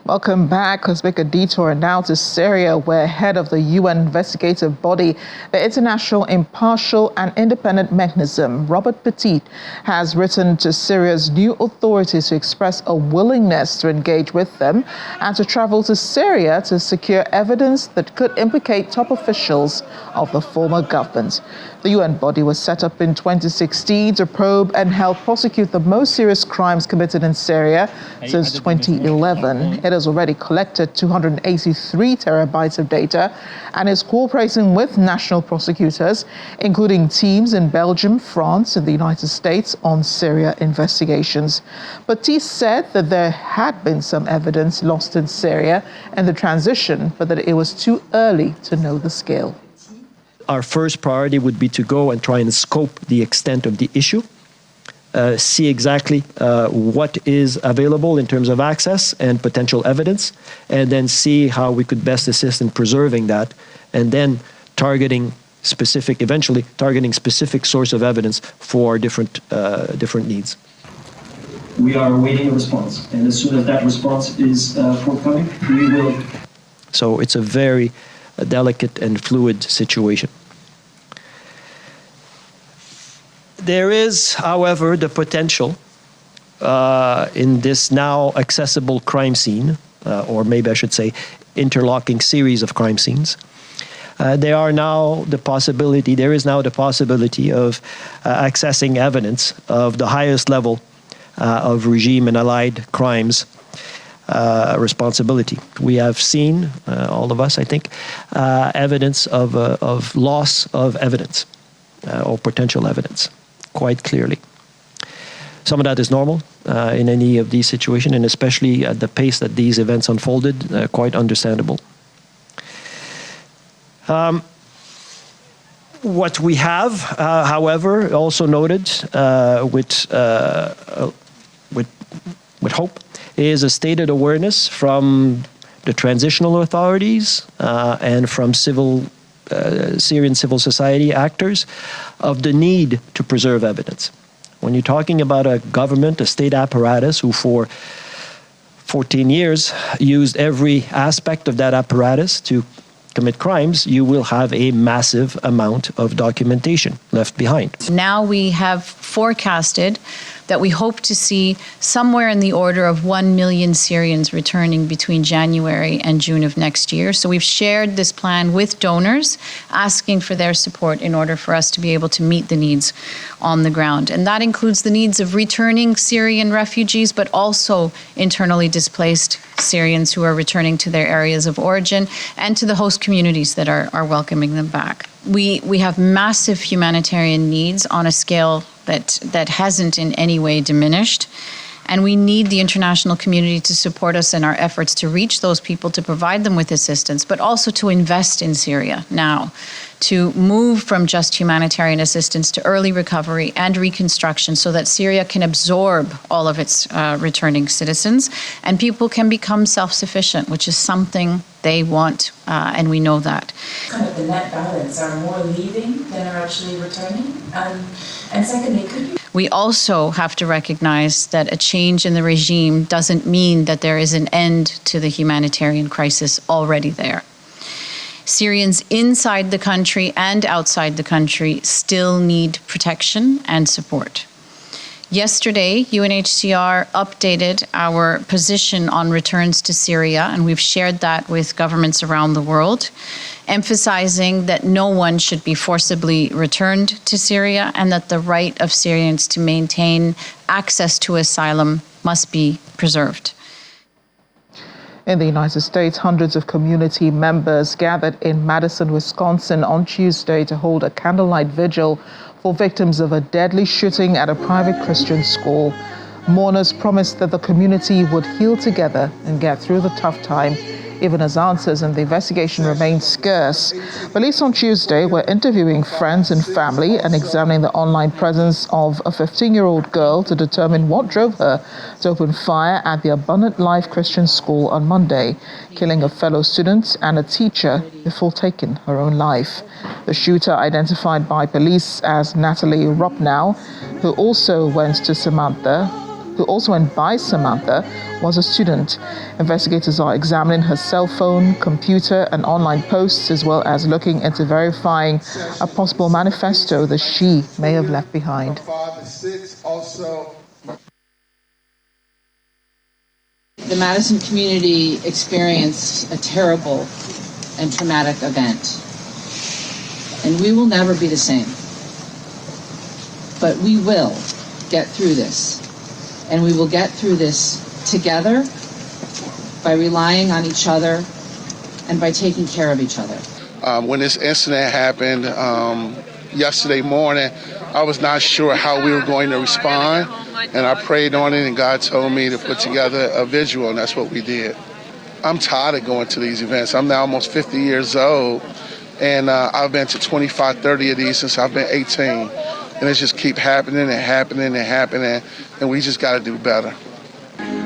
Welcome back. Let's make a detour now to Syria, where head of the UN investigative body, the International Impartial and Independent Mechanism, Robert Petit, has written to Syria's new authorities to express a willingness to engage with them and to travel to Syria to secure evidence that could implicate top officials of the former government. The UN body was set up in 2016 to probe and help prosecute the most serious crimes committed in Syria since 2011. It has already collected 283 terabytes of data and is cooperating with national prosecutors, including teams in Belgium, France, and the United States on Syria investigations. But he said that there had been some evidence lost in Syria and the transition, but that it was too early to know the scale. Our first priority would be to go and try and scope the extent of the issue, see exactly what is available in terms of access and potential evidence, and then see how we could best assist in preserving that, and then eventually targeting specific source of evidence for different needs. We are awaiting a response, and as soon as that response is forthcoming, we will. So it's a very delicate and fluid situation. There is, however, the potential in this now accessible crime scene, or maybe I should say interlocking series of crime scenes. There is now the possibility of accessing evidence of the highest level of regime and allied crimes responsibility. We have seen, all of us, I think, evidence of loss of evidence or potential evidence quite clearly. Some of that is normal in any of these situations, and especially at the pace that these events unfolded, quite understandable. What we have, however, also noted with hope, is a stated awareness from the transitional authorities and from Syrian civil society actors of the need to preserve evidence. When you're talking about a government, a state apparatus who for 14 years used every aspect of that apparatus to commit crimes, you will have a massive amount of documentation left behind. Now we have forecasted that we hope to see somewhere in the order of 1 million Syrians returning between January and June of next year. So we've shared this plan with donors, asking for their support in order for us to be able to meet the needs on the ground. And that includes the needs of returning Syrian refugees, but also internally displaced Syrians who are returning to their areas of origin and to the host communities that are welcoming them back. We have massive humanitarian needs on a scale that hasn't in any way diminished. And we need the international community to support us in our efforts to reach those people, to provide them with assistance, but also to invest in Syria now, to move from just humanitarian assistance to early recovery and reconstruction so that Syria can absorb all of its returning citizens and people can become self-sufficient, which is something they want, and we know that. Kind of the net balance, are more leaving than are actually returning? And secondly, we also have to recognize that a change in the regime doesn't mean that there is an end to the humanitarian crisis already there. Syrians inside the country and outside the country still need protection and support. Yesterday, UNHCR updated our position on returns to Syria, and we've shared that with governments around the world, emphasizing that no one should be forcibly returned to Syria and that the right of Syrians to maintain access to asylum must be preserved. In the United States, hundreds of community members gathered in Madison, Wisconsin on Tuesday to hold a candlelight vigil for victims of a deadly shooting at a private Christian school. Mourners promised that the community would heal together and get through the tough time, even as answers in the investigation remained scarce. Police on Tuesday were interviewing friends and family and examining the online presence of a 15-year-old girl to determine what drove her to open fire at the Abundant Life Christian School on Monday, killing a fellow student and a teacher before taking her own life. The shooter, identified by police as Natalie Ropnow, who also went to Samantha who also went by Samantha, was a student. Investigators are examining her cell phone, computer, and online posts, as well as looking into verifying a possible manifesto that she may have left behind. The Madison community experienced a terrible and traumatic event, and we will never be the same. But we will get through this, and we will get through this together by relying on each other and by taking care of each other. When this incident happened yesterday morning, I was not sure how we were going to respond, and I prayed on it, and God told me to put together a visual, and that's what we did. I'm tired of going to these events. I'm now almost 50 years old, and I've been to 25, 30 of these since I've been 18, and it just keep happening and happening and happening, and we just got to do better.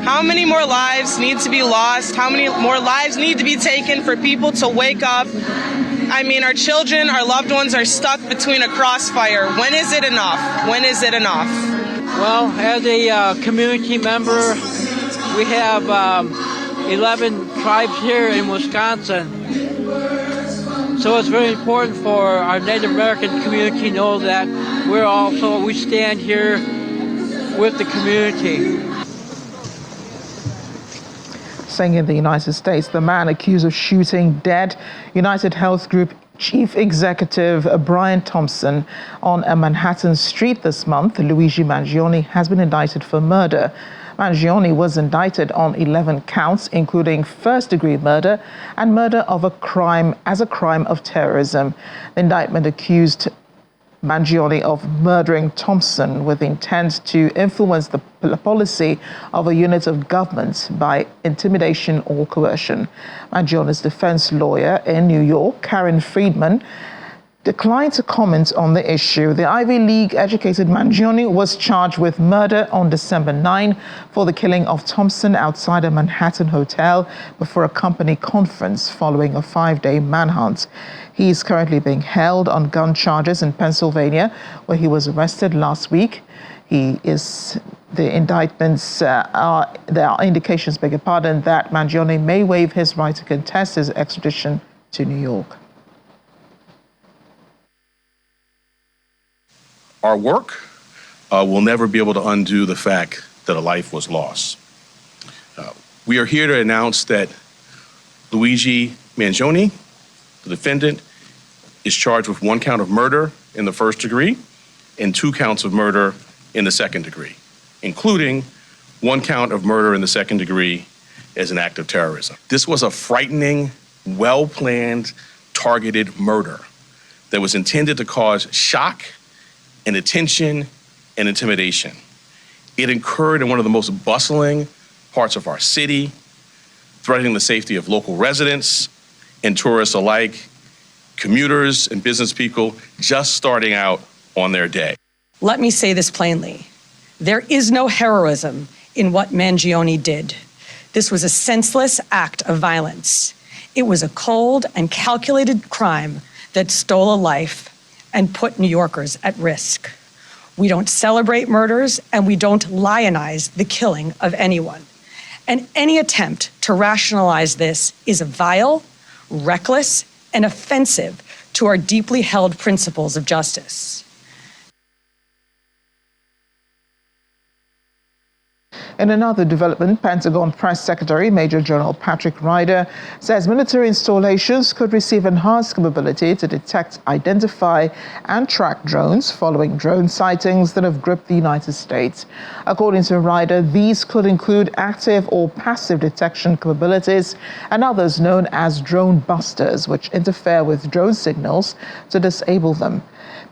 How many more lives need to be lost? How many more lives need to be taken for people to wake up? I mean, our children, our loved ones are stuck between a crossfire. When is it enough? When is it enough? Well, as a community member, we have 11 tribes here in Wisconsin. So it's very important for our Native American community to know that we stand here with the community. Staying in the United States, the man accused of shooting dead UnitedHealth Group Chief Executive Brian Thompson on a Manhattan street this month, Luigi Mangione, has been indicted for murder. Mangione was indicted on 11 counts, including first-degree murder and murder of a crime of terrorism. The indictment accused Mangione of murdering Thompson with intent to influence the policy of a unit of government by intimidation or coercion. Mangione's defense lawyer in New York, Karen Friedman, declined to comment on the issue. The Ivy League-educated Mangione was charged with murder on December 9 for the killing of Thompson outside a Manhattan hotel before a company conference following a 5-day manhunt. He is currently being held on gun charges in Pennsylvania, where he was arrested last week. There are indications, that Mangione may waive his right to contest his extradition to New York. Our work will never be able to undo the fact that a life was lost. We are here to announce that Luigi Mangione, the defendant, is charged with 1 count of murder in the first degree and 2 counts of murder in the second degree, including 1 count of murder in the second degree as an act of terrorism. This was a frightening, well-planned, targeted murder that was intended to cause shock and attention and intimidation. It occurred in one of the most bustling parts of our city, threatening the safety of local residents and tourists alike, commuters and business people just starting out on their day. Let me say this plainly. There is no heroism in what Mangione did. This was a senseless act of violence. It was a cold and calculated crime that stole a life and put New Yorkers at risk. We don't celebrate murders, and we don't lionize the killing of anyone. And any attempt to rationalize this is vile, reckless, and offensive to our deeply held principles of justice. In another development, Pentagon Press Secretary Major General Patrick Ryder says military installations could receive enhanced capability to detect, identify, and track drones following drone sightings that have gripped the United States. According to Ryder, these could include active or passive detection capabilities and others known as drone busters, which interfere with drone signals to disable them.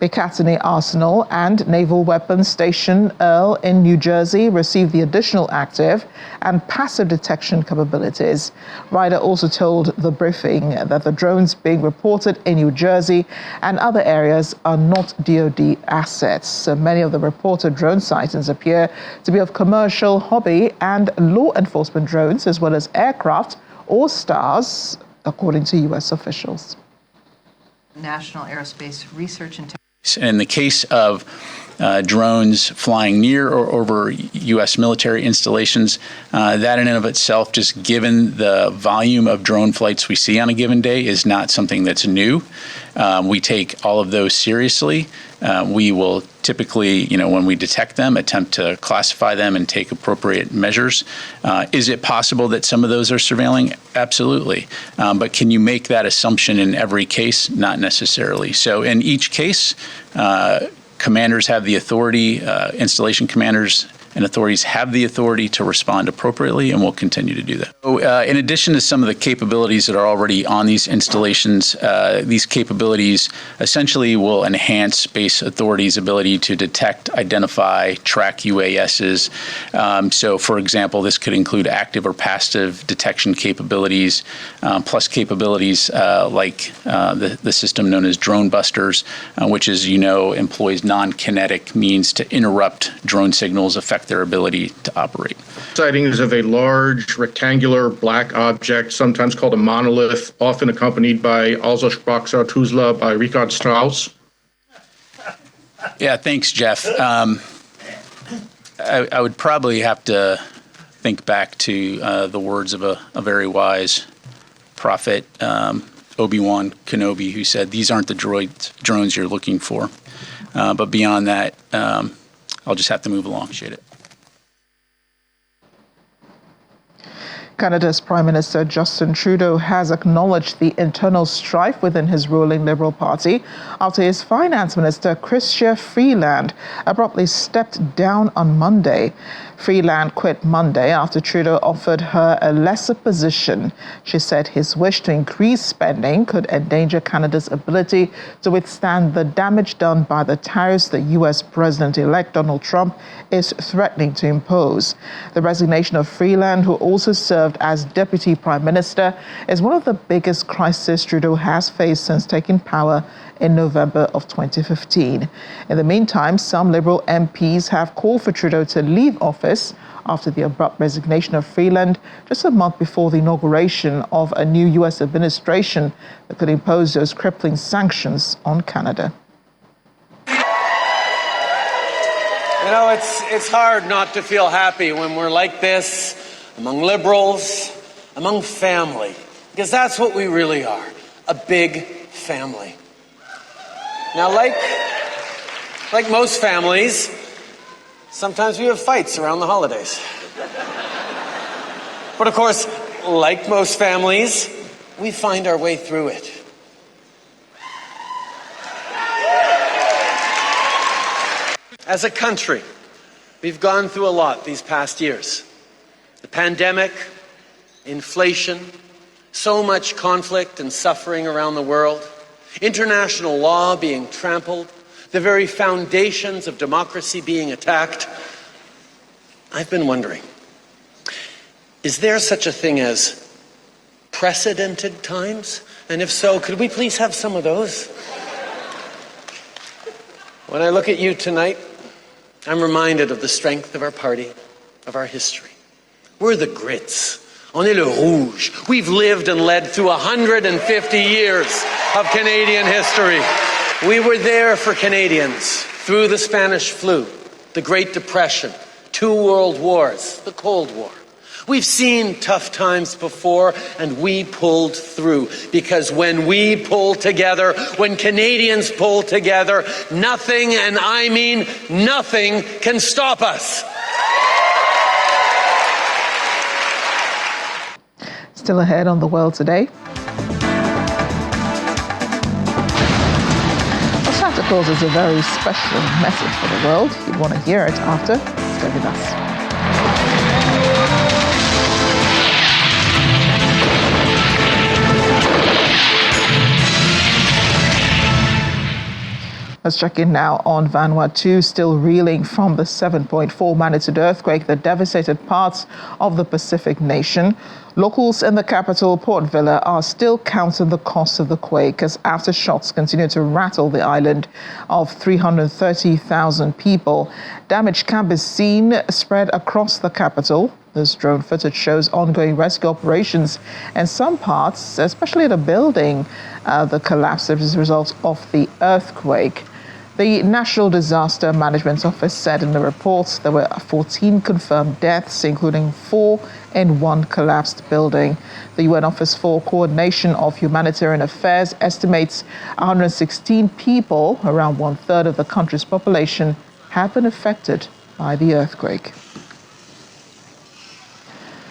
Picatinny Arsenal and Naval Weapons Station Earl in New Jersey received the additional active and passive detection capabilities. Ryder also told the briefing that the drones being reported in New Jersey and other areas are not DoD assets. So many of the reported drone sightings appear to be of commercial, hobby, and law enforcement drones, as well as aircraft or stars, according to U.S. officials. National Aerospace Research and in the case of drones flying near or over U.S. military installations. That in and of itself, just given the volume of drone flights we see on a given day, is not something that's new. We take all of those seriously. We will typically, when we detect them, attempt to classify them and take appropriate measures. Is it possible that some of those are surveilling? Absolutely. But can you make that assumption in every case? Not necessarily. So in each case, commanders have the authority, installation commanders and authorities have the authority to respond appropriately, and will continue to do that. So, in addition to some of the capabilities that are already on these installations, these capabilities essentially will enhance space authorities' ability to detect, identify, track UASs. So, for example, this could include active or passive detection capabilities, plus capabilities like the system known as drone busters, which, as you know, employs non-kinetic means to interrupt drone signals, affect their ability to operate. Sightings of a large rectangular black object, sometimes called a monolith, often accompanied by Also sprach Zarathustra by Richard Strauss. Yeah, thanks, Jeff. I would probably have to think back to the words of a very wise prophet, Obi-Wan Kenobi, who said, "These aren't the drones you're looking for." But beyond that, I'll just have to move along. Appreciate it. Canada's Prime Minister Justin Trudeau has acknowledged the internal strife within his ruling Liberal Party after his Finance Minister Chrystia Freeland abruptly stepped down on Monday. Freeland quit Monday after Trudeau offered her a lesser position. She said his wish to increase spending could endanger Canada's ability to withstand the damage done by the tariffs the U.S. President-elect Donald Trump is threatening to impose. The resignation of Freeland, who also served as Deputy Prime Minister, is one of the biggest crises Trudeau has faced since taking power in November of 2015. In the meantime, some Liberal MPs have called for Trudeau to leave office after the abrupt resignation of Freeland just a month before the inauguration of a new U.S. administration that could impose those crippling sanctions on Canada. You know, it's hard not to feel happy when we're like this, among Liberals, among family, because that's what we really are, a big family. Now, like most families, sometimes we have fights around the holidays. But of course, like most families, we find our way through it. As a country, we've gone through a lot these past years. The pandemic, inflation, so much conflict and suffering around the world, international law being trampled, the very foundations of democracy being attacked. I've been wondering, is there such a thing as precedented times? And if so, could we please have some of those? When I look at you tonight, I'm reminded of the strength of our party, of our history. We're the Grits. On est le rouge. We've lived and led through 150 years of Canadian history. We were there for Canadians through the Spanish flu, the Great Depression, 2 world wars, the Cold War. We've seen tough times before, and we pulled through, because when we pull together, when Canadians pull together, nothing, and I mean nothing, can stop us. Still ahead on The World Today. Santa Claus is a very special message for the world. You'd want to hear it after. Stay with us. Let's check in now on Vanuatu, still reeling from the 7.4 magnitude earthquake that devastated parts of the Pacific nation. Locals in the capital, Port Vila, are still counting the cost of the quake as aftershocks continue to rattle the island of 330,000 people. Damage can be seen spread across the capital. This drone footage shows ongoing rescue operations in some parts, especially the building that collapsed as a result of the earthquake. The National Disaster Management Office said in the report there were 14 confirmed deaths, including 4 in one collapsed building. The UN Office for Coordination of Humanitarian Affairs estimates 116 people, around one-third of the country's population, have been affected by the earthquake.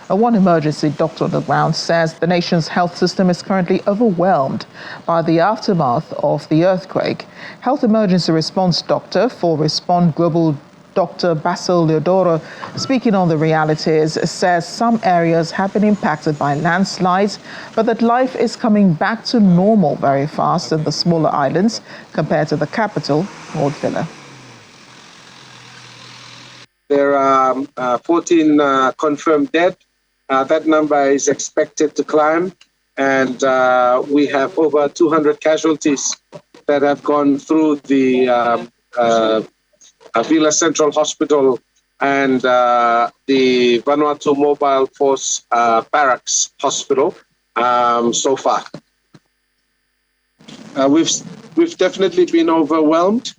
One emergency doctor on the ground says the nation's health system is currently overwhelmed by the aftermath of the earthquake. Health emergency response doctor for Respond Global, Dr. Basil Leodoro, speaking on the realities, says some areas have been impacted by landslides, but that life is coming back to normal very fast in the smaller islands compared to the capital, Port Vila. There are 14 confirmed dead. That number is expected to climb, and we have over 200 casualties that have gone through the Vila Central Hospital and the Vanuatu Mobile Force Barracks Hospital so far. We've definitely been overwhelmed.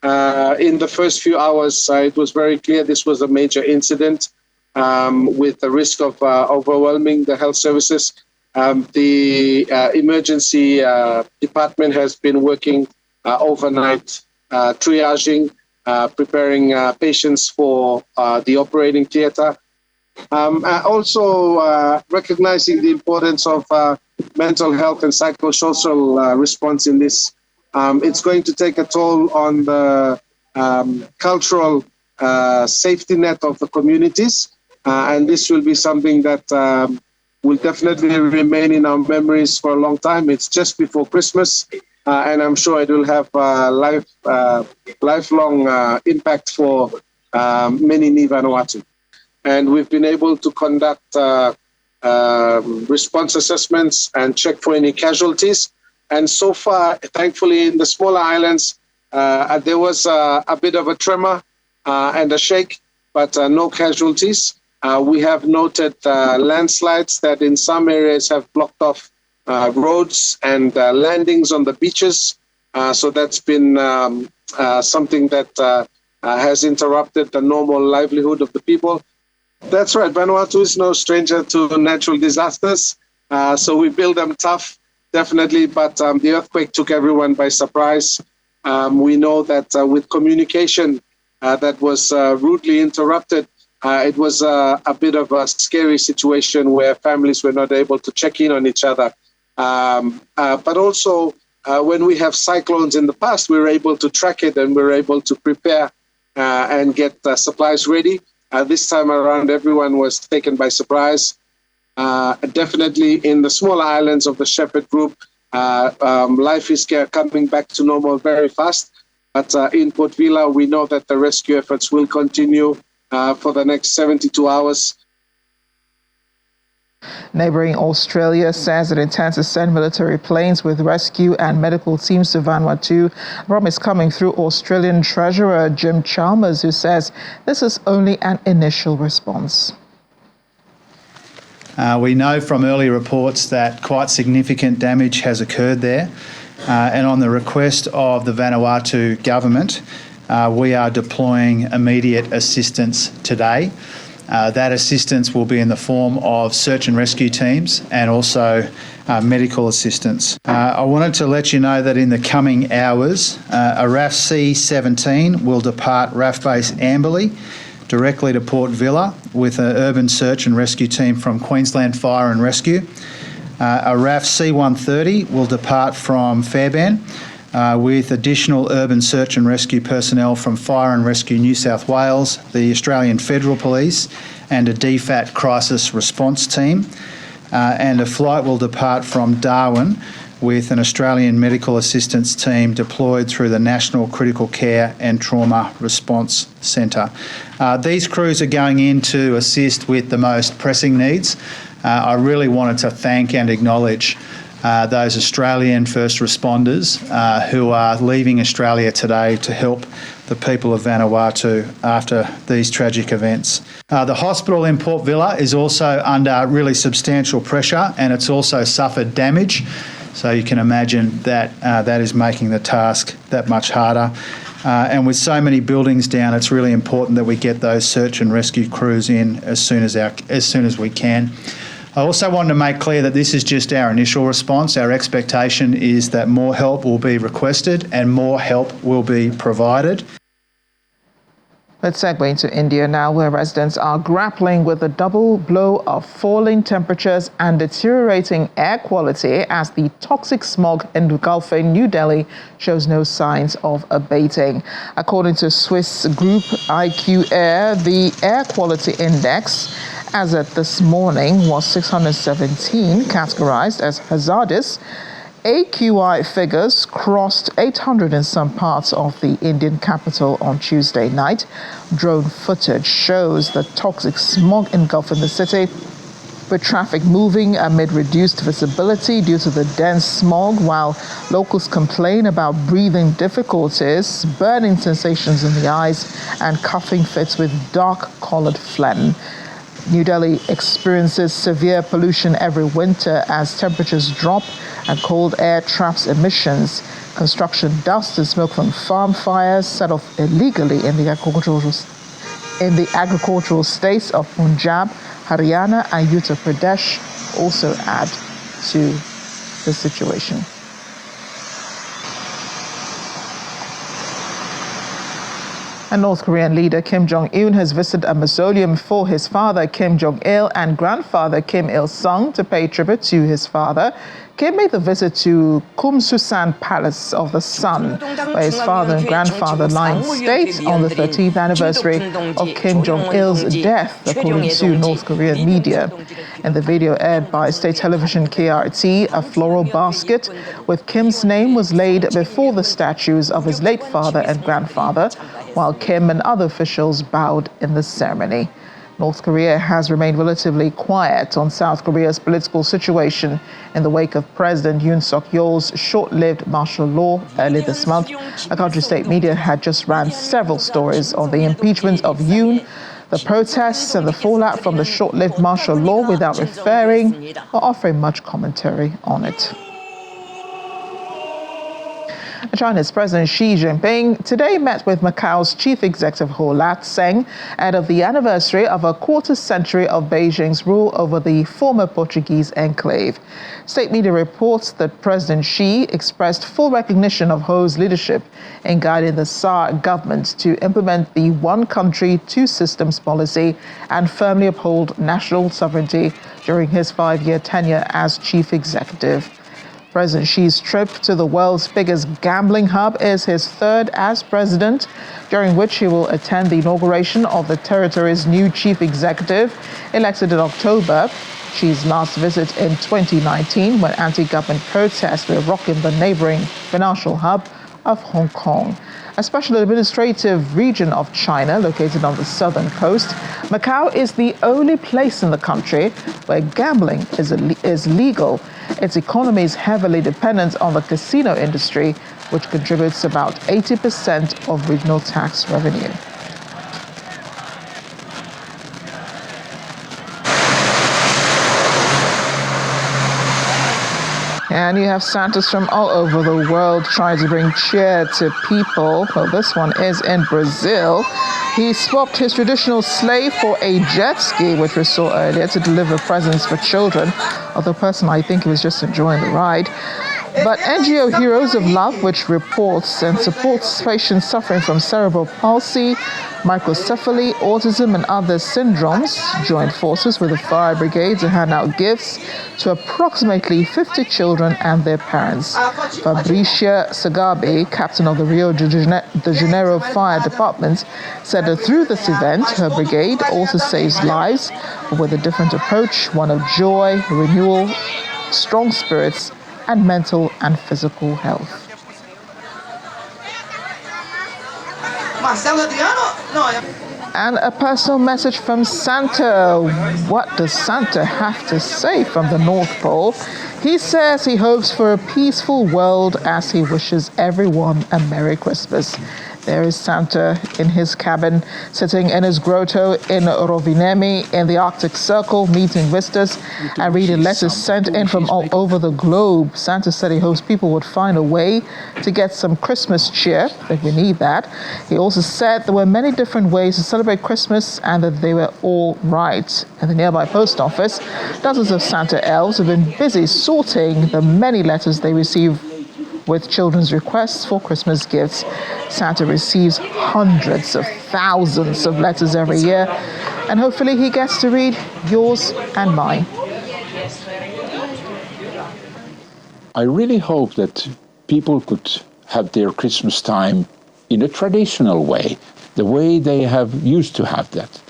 In the first few hours, it was very clear this was a major incident. With the risk of overwhelming the health services. The emergency department has been working overnight, triaging, preparing patients for the operating theatre. Also recognizing the importance of mental health and psychosocial response in this. It's going to take a toll on the cultural safety net of the communities. And this will be something that will definitely remain in our memories for a long time. It's just before Christmas, and I'm sure it will have lifelong impact for many in Vanuatu. And we've been able to conduct response assessments and check for any casualties. And so far, thankfully, in the smaller islands, there was a bit of a tremor and a shake, but no casualties. We have noted landslides that in some areas have blocked off roads and landings on the beaches. So that's been something that has interrupted the normal livelihood of the people. That's right. Vanuatu is no stranger to natural disasters. So we build them tough, definitely. But the earthquake took everyone by surprise. We know that with communication that was rudely interrupted, it was a bit of a scary situation where families were not able to check in on each other. But also, when we have cyclones in the past, we were able to track it and we were able to prepare and get supplies ready. This time around, everyone was taken by surprise. Definitely in the smaller islands of the Shepherd Group, life is coming back to normal very fast. But in Port Vila, we know that the rescue efforts will continue for the next 72 hours. Neighbouring Australia says it intends to send military planes with rescue and medical teams to Vanuatu. Promise coming through Australian Treasurer Jim Chalmers, who says this is only an initial response. We know from early reports that quite significant damage has occurred there. And on the request of the Vanuatu government, we are deploying immediate assistance today. That assistance will be in the form of search and rescue teams and also medical assistance. I wanted to let you know that in the coming hours, a RAF C-17 will depart RAF Base Amberley directly to Port Vila with an urban search and rescue team from Queensland Fire and Rescue. A RAF C-130 will depart from Fairbairn with additional urban search and rescue personnel from Fire and Rescue New South Wales, the Australian Federal Police and a DFAT crisis response team. And a flight will depart from Darwin with an Australian medical assistance team deployed through the National Critical Care and Trauma Response Centre. These crews are going in to assist with the most pressing needs. I really wanted to thank and acknowledge those Australian first responders who are leaving Australia today to help the people of Vanuatu after these tragic events. The hospital in Port Vila is also under really substantial pressure and it's also suffered damage. So you can imagine that that is making the task that much harder. And with so many buildings down, it's really important that we get those search and rescue crews in as soon as we can. I also want to make clear that this is just our initial response. Our expectation is that more help will be requested and more help will be provided. Let's segue into India now, where residents are grappling with the double blow of falling temperatures and deteriorating air quality as the toxic smog engulfing New Delhi shows no signs of abating. According to Swiss group IQ Air, the air quality index as at this morning was 617, categorized as hazardous. AQI figures crossed 800 in some parts of the Indian capital on Tuesday night. Drone footage shows the toxic smog engulfing the city, with traffic moving amid reduced visibility due to the dense smog, while locals complain about breathing difficulties, burning sensations in the eyes, and coughing fits with dark-colored phlegm. New Delhi experiences severe pollution every winter as temperatures drop and cold air traps emissions. Construction dust and smoke from farm fires set off illegally in the agricultural states of Punjab, Haryana, and Uttar Pradesh also add to the situation. And North Korean leader Kim Jong-un has visited a mausoleum for his father Kim Jong-il and grandfather Kim Il-sung to pay tribute to his father. Kim made the visit to Kumsusan Palace of the Sun, where his father and grandfather lie in state on the 13th anniversary of Kim Jong-il's death, according to North Korean media. In the video aired by state television KRT, a floral basket with Kim's name was laid before the statues of his late father and grandfather, while Kim and other officials bowed in the ceremony. North Korea has remained relatively quiet on South Korea's political situation in the wake of President Yoon Suk-yeol's short-lived martial law early this month. A country state media had just ran several stories on the impeachment of Yoon, the protests, and the fallout from the short-lived martial law without referring or offering much commentary on it. China's President Xi Jinping today met with Macau's chief executive Ho Lat-seng ahead of the anniversary of a quarter century of Beijing's rule over the former Portuguese enclave. State media reports that President Xi expressed full recognition of Ho's leadership in guiding the SAR government to implement the one country, two systems policy and firmly uphold national sovereignty during his 5-year tenure as chief executive. President Xi's trip to the world's biggest gambling hub is his third as president, during which he will attend the inauguration of the territory's new chief executive, elected in October. Xi's last visit in 2019, when anti-government protests were rocking the neighboring financial hub of Hong Kong. A special administrative region of China located on the southern coast, Macau is the only place in the country where gambling is legal. Its economy is heavily dependent on the casino industry, which contributes about 80% of regional tax revenue. And you have Santas from all over the world trying to bring cheer to people. Well, this one is in Brazil. He swapped his traditional sleigh for a jet ski, which we saw earlier, to deliver presents for children. Although personally, I think he was just enjoying the ride. But NGO Heroes of Love, which reports and supports patients suffering from cerebral palsy, microcephaly, autism, and other syndromes, joined forces with the fire brigade to hand out gifts to approximately 50 children and their parents. Fabricia Sagabe, captain of the Rio de Janeiro Fire Department, said that through this event, her brigade also saves lives, but with a different approach, one of joy, renewal, strong spirits, and mental and physical health. And a personal message from Santa. What does Santa have to say from the North Pole? He says he hopes for a peaceful world as he wishes everyone a Merry Christmas. There is Santa in his cabin, sitting in his grotto in Rovaniemi in the Arctic Circle, meeting visitors and reading letters sent in from all over the globe. Santa said he hopes people would find a way to get some Christmas cheer. I think we need that. He also said there were many different ways to celebrate Christmas and that they were all right. In the nearby post office, dozens of Santa elves have been busy sorting the many letters they receive with children's requests for Christmas gifts. Santa receives hundreds of thousands of letters every year, and hopefully he gets to read yours and mine. I really hope that people could have their Christmas time in a traditional way, the way they have used to have that.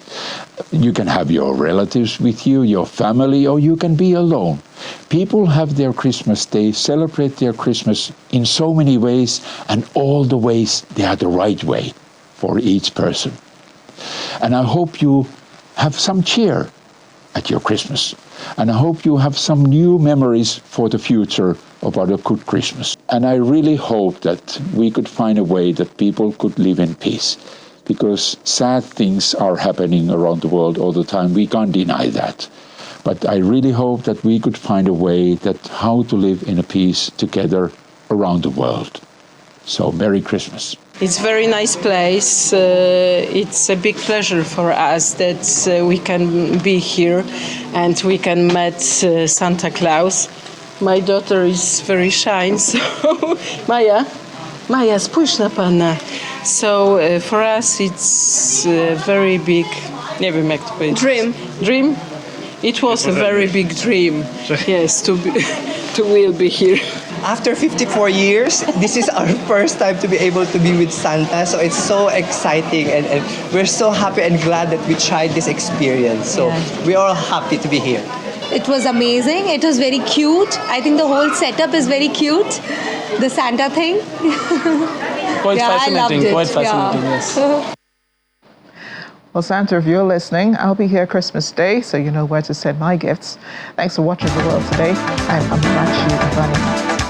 You can have your relatives with you, your family, or you can be alone. People have their Christmas, they celebrate their Christmas in so many ways, and all the ways they are the right way for each person. And I hope you have some cheer at your Christmas. And I hope you have some new memories for the future about a good Christmas. And I really hope that we could find a way that people could live in peace. Because sad things are happening around the world all the time. We can't deny that. But I really hope that we could find a way that how to live in a peace together around the world. So Merry Christmas. It's a very nice place. It's a big pleasure for us that we can be here and we can meet Santa Claus. My daughter is very shy, so Maja, spójrz na pana. So for us it's a very big, nie wiem jak to powiedzieć. Dream. It was a very big dream, yes, to will be here. After 54 years, this is our first time to be able to be with Santa, so it's so exciting and we're so happy and glad that we tried this experience. So we're all happy to be here. It was amazing. It was very cute. I think the whole setup is very cute. The Santa thing. Quite fascinating. I loved it. Quite fascinating, yes. Well, Santa, if you're listening, I'll be here Christmas Day, so you know where to send my gifts. Thanks for watching The World Today. I'm Rachi Bani.